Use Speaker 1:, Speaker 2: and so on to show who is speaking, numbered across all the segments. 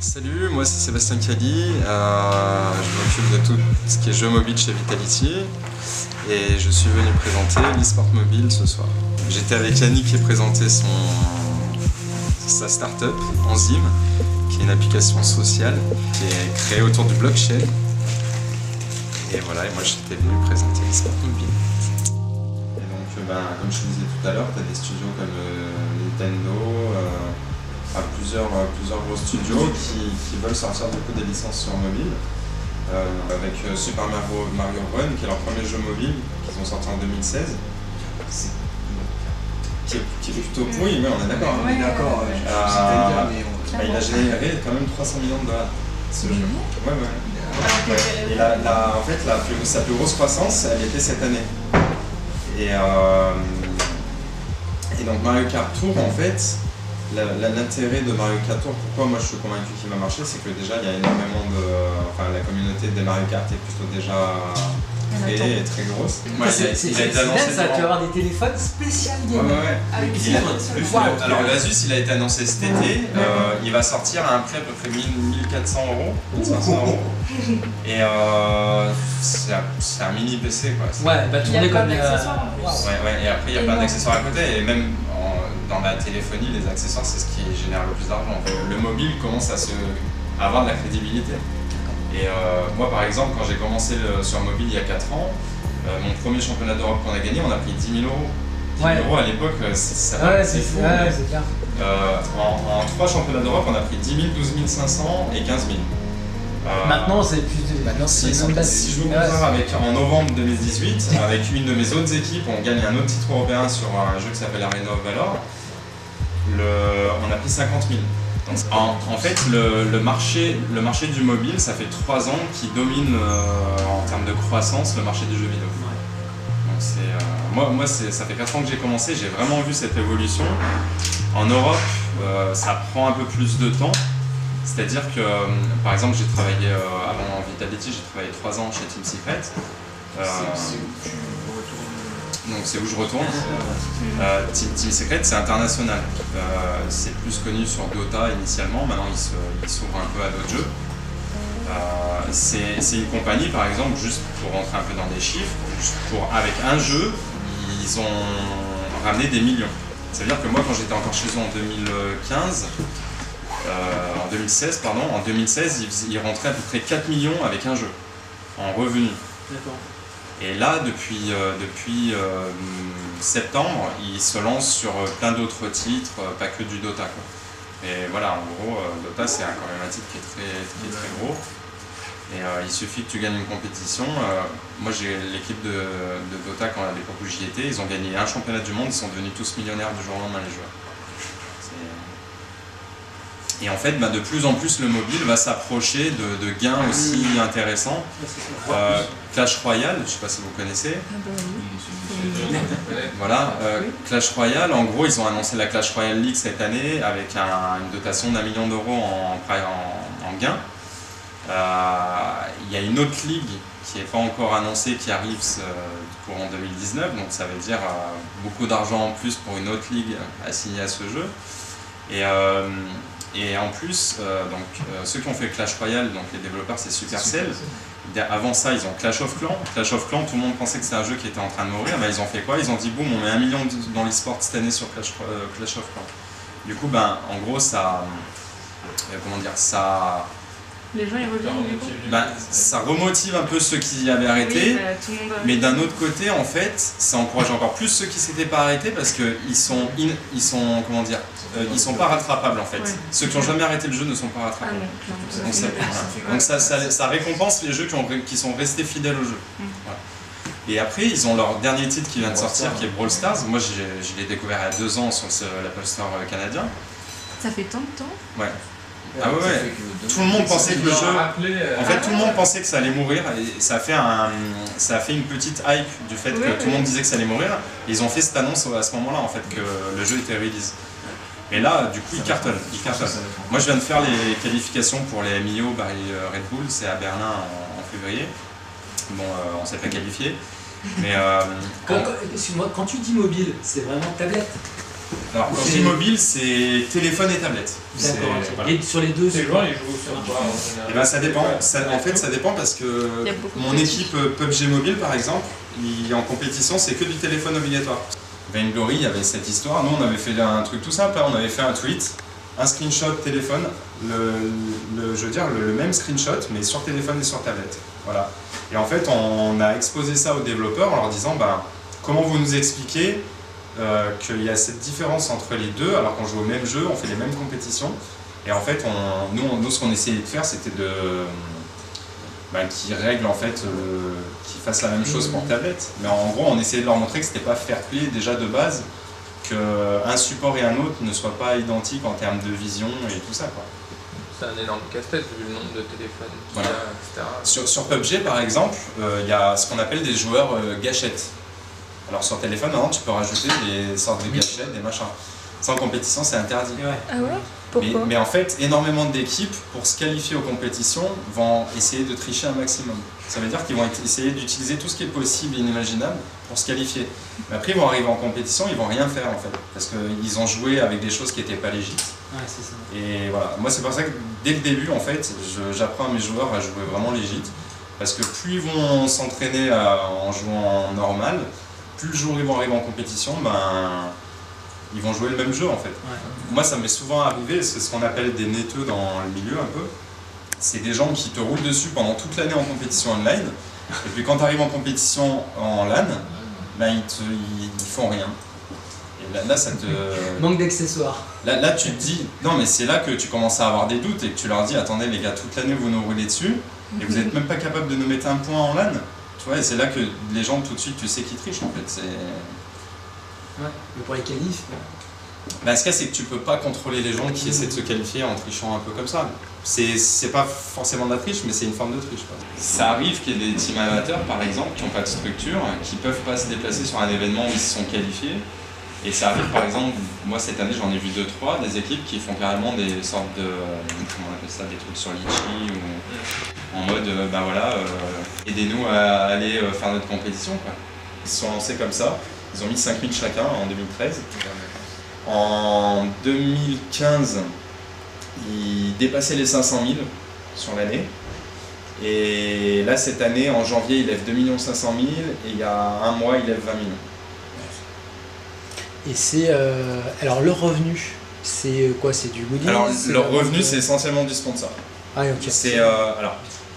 Speaker 1: Salut, moi c'est Sébastien Cali, je m'occupe de tout ce qui est jeux mobiles chez Vitality et je suis venu présenter l'e-sport mobile ce soir. J'étais avec Yannick qui présentait sa start-up Enzyme, qui est une application sociale qui est créée autour du blockchain. Et voilà, et moi j'étais venu présenter l'e-sport mobile. Et donc, comme je te disais tout à l'heure, tu as des studios comme Nintendo, plusieurs gros studios qui veulent sortir beaucoup des licences sur mobile, avec Super Mario Run, qui est leur premier jeu mobile qu'ils ont sorti en 2016, qui est plutôt pourri, mais on est d'accord.
Speaker 2: On est d'accord,
Speaker 1: il a généré quand même 300 millions de dollars, ce jeu. Et en fait, sa plus grosse croissance, elle était cette année. Et donc Mario Kart Tour, en fait, l'intérêt de Mario Kart Tour, pourquoi moi je suis convaincu qu'il va marcher, c'est que déjà il y a énormément la communauté des Mario Kart est plutôt déjà créée et très grosse.
Speaker 3: C'est dingue ça, tu vas avoir des téléphones spécial gaming.
Speaker 1: Alors l'Asus il a été annoncé cet été, il va sortir à un prix à peu près 1400 €, 1500 €. Et c'est un mini PC quoi.
Speaker 3: Ouais, bah tourner comme
Speaker 2: d'accessoires.
Speaker 1: Et après il y a plein d'accessoires à côté, et même dans la téléphonie, les accessoires, c'est ce qui génère le plus d'argent. En fait, le mobile commence à avoir de la crédibilité. Et moi, par exemple, quand j'ai commencé sur mobile il y a 4 ans, mon premier championnat d'Europe qu'on a gagné, on a pris 10 000 €. 10 000 € à l'époque, c'est fou.
Speaker 3: C'est clair.
Speaker 1: En 3 championnats d'Europe, on a pris 10 000, 12 500 et 15 000.
Speaker 3: Maintenant, c'est plus.
Speaker 1: Si je vous compare en novembre 2018, avec une de mes autres équipes, on gagne un autre titre européen sur un jeu qui s'appelle Arena of Valor. On a pris 50 000. Donc, en fait, le marché du mobile, ça fait 3 ans qu'il domine en termes de croissance le marché du jeu vidéo. Donc moi ça fait 4 ans que j'ai commencé, j'ai vraiment vu cette évolution. En Europe, ça prend un peu plus de temps. C'est-à-dire que, par exemple, j'ai travaillé avant Vitality, j'ai travaillé 3 ans chez Team Secret. Donc c'est où je retourne. Team Secret, c'est international. C'est plus connu sur Dota initialement, maintenant il s'ouvre un peu à d'autres jeux. C'est une compagnie, par exemple, juste pour rentrer un peu dans des chiffres, avec un jeu, ils ont ramené des millions. Ça veut dire que moi, quand j'étais encore chez eux en 2016, ils rentraient à peu près 4 millions avec un jeu, en revenus.
Speaker 3: D'accord.
Speaker 1: Et là, depuis septembre, ils se lancent sur plein d'autres titres, pas que du Dota, quoi. Et voilà, en gros, Dota, c'est quand même un titre qui est très gros. Et il suffit que tu gagnes une compétition. Moi, j'ai l'équipe de Dota, quand à l'époque où j'y étais, ils ont gagné un championnat du monde, ils sont devenus tous millionnaires du jour au lendemain, les joueurs. Et en fait, de plus en plus, le mobile va s'approcher de gains aussi intéressants. Clash Royale, je ne sais pas si vous connaissez. Voilà, Clash Royale, en gros, ils ont annoncé la Clash Royale League cette année avec une dotation d'1 million d'euros en gains. Il y a une autre ligue qui n'est pas encore annoncée, qui arrive courant 2019, donc ça veut dire beaucoup d'argent en plus pour une autre ligue assignée à ce jeu. Et en plus, ceux qui ont fait Clash Royale, donc les développeurs, c'est Supercell. Avant ça, ils ont Clash of Clans. Clash of Clans, tout le monde pensait que c'était un jeu qui était en train de mourir. Ils ont fait quoi? Ils ont dit boum, on met 1 million dans l'e-sport cette année sur Clash of Clans. Du coup, en gros, ça.
Speaker 2: Les gens ils reviennent du coup.
Speaker 1: Ça remotive un peu ceux qui avaient arrêté, mais d'un autre côté, en fait, ça encourage encore plus ceux qui s'étaient pas arrêtés parce qu'ils sont pas rattrapables en fait. Ouais. Ceux qui n'ont jamais arrêté le jeu ne sont pas rattrapables. Donc ça récompense les jeux qui sont restés fidèles au jeu. Voilà. Et après, ils ont leur dernier titre qui vient de sortir, qui est Brawl Stars. Moi, je l'ai découvert il y a 2 ans sur l'Apple Store canadien.
Speaker 2: Ça fait tant de temps.
Speaker 1: Ouais. Tout le monde pensait que le jeu. En fait, tout le monde pensait que ça allait mourir et ça a fait une petite hype du fait que tout le monde disait que ça allait mourir. Et ils ont fait cette annonce à ce moment-là en fait que le jeu était release. Et là, du coup, il cartonne. Moi, je viens de faire les qualifications pour les MIO by Red Bull, c'est à Berlin en février. Bon, on s'est pas qualifié. Mais
Speaker 3: excuse-moi, quand tu dis mobile, c'est vraiment tablette?
Speaker 1: Alors quand je dis mobile, c'est téléphone et tablette.
Speaker 3: D'accord.
Speaker 1: Voilà.
Speaker 3: Et sur les deux,
Speaker 4: Les joueurs, ils jouent sur quoi en général?
Speaker 1: Et ben ça dépend. En fait, ça dépend parce que
Speaker 2: Il y a beaucoup de
Speaker 1: mon équipe PUBG Mobile, par exemple, en compétition, c'est que du téléphone obligatoire. Vainglory, il y avait cette histoire. Nous, on avait fait un truc tout simple. On avait fait un tweet, un screenshot téléphone, je veux dire le même screenshot, mais sur téléphone et sur tablette. Voilà. Et en fait, on a exposé ça aux développeurs en leur disant, comment vous nous expliquez qu'il y a cette différence entre les deux, alors qu'on joue au même jeu, on fait les mêmes compétitions. Et en fait, nous ce qu'on essayait de faire, c'était qu'ils règlent en fait, qu'ils fassent la même chose pour tablette. Mais en gros, on essayait de leur montrer que c'était pas fair play déjà de base, qu'un support et un autre ne soient pas identiques en termes de vision et tout ça, quoi.
Speaker 4: C'est un énorme casse-tête vu le nombre de téléphones qu'il y
Speaker 1: Voilà.
Speaker 4: a, etc.
Speaker 1: Sur PUBG, par exemple, il y a ce qu'on appelle des joueurs gâchettes. Alors sur téléphone, maintenant, tu peux rajouter des sortes de gâchettes, des machins. Sans compétition, c'est interdit.
Speaker 3: Ouais.
Speaker 2: Ah ouais? Pourquoi?
Speaker 1: Mais en fait, énormément d'équipes, pour se qualifier aux compétitions, vont essayer de tricher un maximum. Ça veut dire qu'ils vont essayer d'utiliser tout ce qui est possible et inimaginable pour se qualifier. Mais après, ils vont arriver en compétition, ils vont rien faire en fait. Parce qu'ils ont joué avec des choses qui n'étaient pas légitimes.
Speaker 3: Ouais, c'est ça.
Speaker 1: Et voilà, moi c'est pour ça que dès le début, en fait, j'apprends à mes joueurs à jouer vraiment légit. Parce que plus ils vont s'entraîner en jouant normal, plus le jour où ils vont arriver en compétition, ils vont jouer le même jeu en fait.
Speaker 3: Ouais.
Speaker 1: Moi ça m'est souvent arrivé, c'est ce qu'on appelle des netteux dans le milieu un peu. C'est des gens qui te roulent dessus pendant toute l'année en compétition online, et puis quand tu arrives en compétition en LAN, ils font rien. Et là ça te...
Speaker 3: Manque d'accessoires.
Speaker 1: Là tu te dis, non mais c'est là que tu commences à avoir des doutes et que tu leur dis, attendez les gars, toute l'année vous nous roulez dessus, et vous n'êtes même pas capable de nous mettre un point en LAN. Tu vois, et c'est là que les gens tout de suite tu sais qu'ils trichent en fait.
Speaker 3: Ouais. Mais pour les qualifs,
Speaker 1: Ce qu'il y a, c'est que tu peux pas contrôler les gens qui essaient de se qualifier en trichant un peu comme ça. C'est pas forcément de la triche, mais c'est une forme de triche, quoi. Ça arrive qu'il y ait des teams amateurs, par exemple, qui n'ont pas de structure, qui peuvent pas se déplacer sur un événement où ils se sont qualifiés. Et ça arrive, par exemple, moi cette année j'en ai vu 2-3, des équipes qui font carrément des sortes de, comment on appelle ça, des trucs sur Litchi, ou en mode, aidez-nous à aller faire notre compétition, quoi. Ils se sont lancés comme ça, ils ont mis 5000 chacun en 2013. En 2015, ils dépassaient les 500 000 sur l'année. Et là, cette année, en janvier, ils lèvent 2 500 000 et il y a un mois, ils lèvent 20 millions.
Speaker 3: Et c'est... alors, leur revenu, c'est quoi? C'est du goodies?
Speaker 1: Alors, leur revenu, c'est essentiellement du sponsor.
Speaker 3: Ah, ok.
Speaker 1: C'est,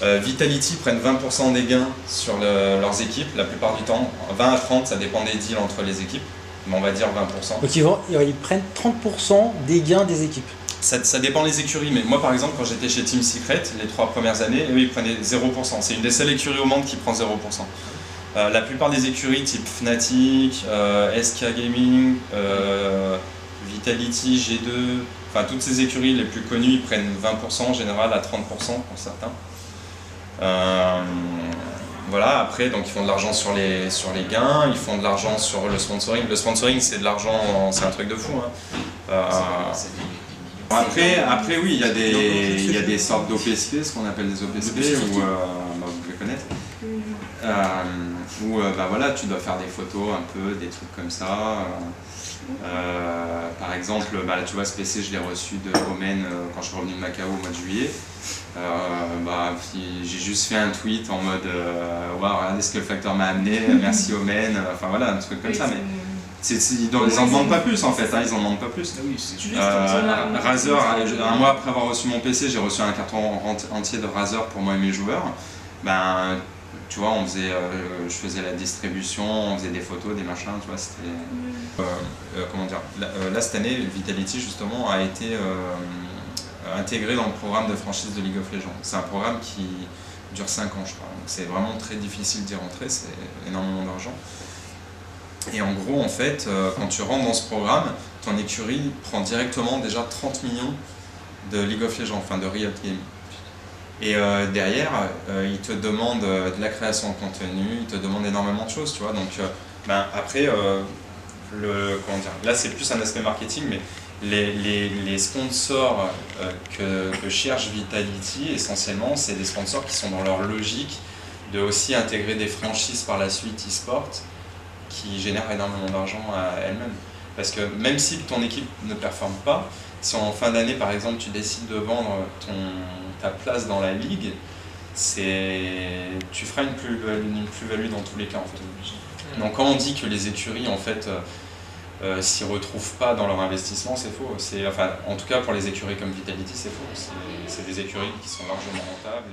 Speaker 1: Vitality prennent 20% des gains sur leurs équipes, la plupart du temps. 20 à 30, ça dépend des deals entre les équipes. Mais on va dire 20%.
Speaker 3: Donc ils prennent 30% des gains des équipes.
Speaker 1: Ça dépend les écuries, mais moi par exemple quand j'étais chez Team Secret, les 3 premières années, eux ils prenaient 0%. C'est une des seules écuries au monde qui prend 0%. La plupart des écuries type Fnatic, SK Gaming, Vitality, G2, enfin toutes ces écuries les plus connues, ils prennent 20% en général à 30% pour certains. Voilà, après, donc ils font de l'argent sur les gains, ils font de l'argent sur le sponsoring. Le sponsoring, c'est de l'argent, c'est un truc de fou. Après, oui, il y a des sortes d'OPSP, ce qu'on appelle des OPSP, où vous devez connaître. Où tu dois faire des photos un peu, des trucs comme ça. Par exemple, là, tu vois, ce PC, je l'ai reçu de Omen quand je suis revenu de Macao au mois de juillet. J'ai juste fait un tweet en mode waouh, regardez ce que le facteur m'a amené, merci Omen, enfin voilà, un truc comme ça. Mais ils en demandent pas plus en fait, ils en demandent pas plus. Razer, un mois après avoir reçu mon PC, j'ai reçu un carton entier de Razer pour moi et mes joueurs. Tu vois, je faisais la distribution, on faisait des photos, des machins, tu vois, c'était... comment dire, là cette année, Vitality justement a été intégré dans le programme de franchise de League of Legends. C'est un programme qui dure 5 ans, je crois, donc c'est vraiment très difficile d'y rentrer, c'est énormément d'argent. Et en gros, en fait, quand tu rentres dans ce programme, ton écurie prend directement déjà 30 millions de League of Legends, enfin de Riot Games. Et derrière, ils te demandent de la création de contenu, ils te demandent énormément de choses, tu vois. Donc après, comment dire, là c'est plus un aspect marketing, mais les sponsors que cherche Vitality, essentiellement, c'est des sponsors qui sont dans leur logique de aussi intégrer des franchises par la suite e-sport qui génèrent énormément d'argent à elles-mêmes. Parce que même si ton équipe ne performe pas, si en fin d'année, par exemple, tu décides de vendre ta place dans la ligue, tu feras une plus-value dans tous les cas, en fait. Donc quand on dit que les écuries, en fait, s'y retrouvent pas dans leur investissement, c'est faux. Enfin, en tout cas, pour les écuries comme Vitality, c'est faux. C'est des écuries qui sont largement rentables.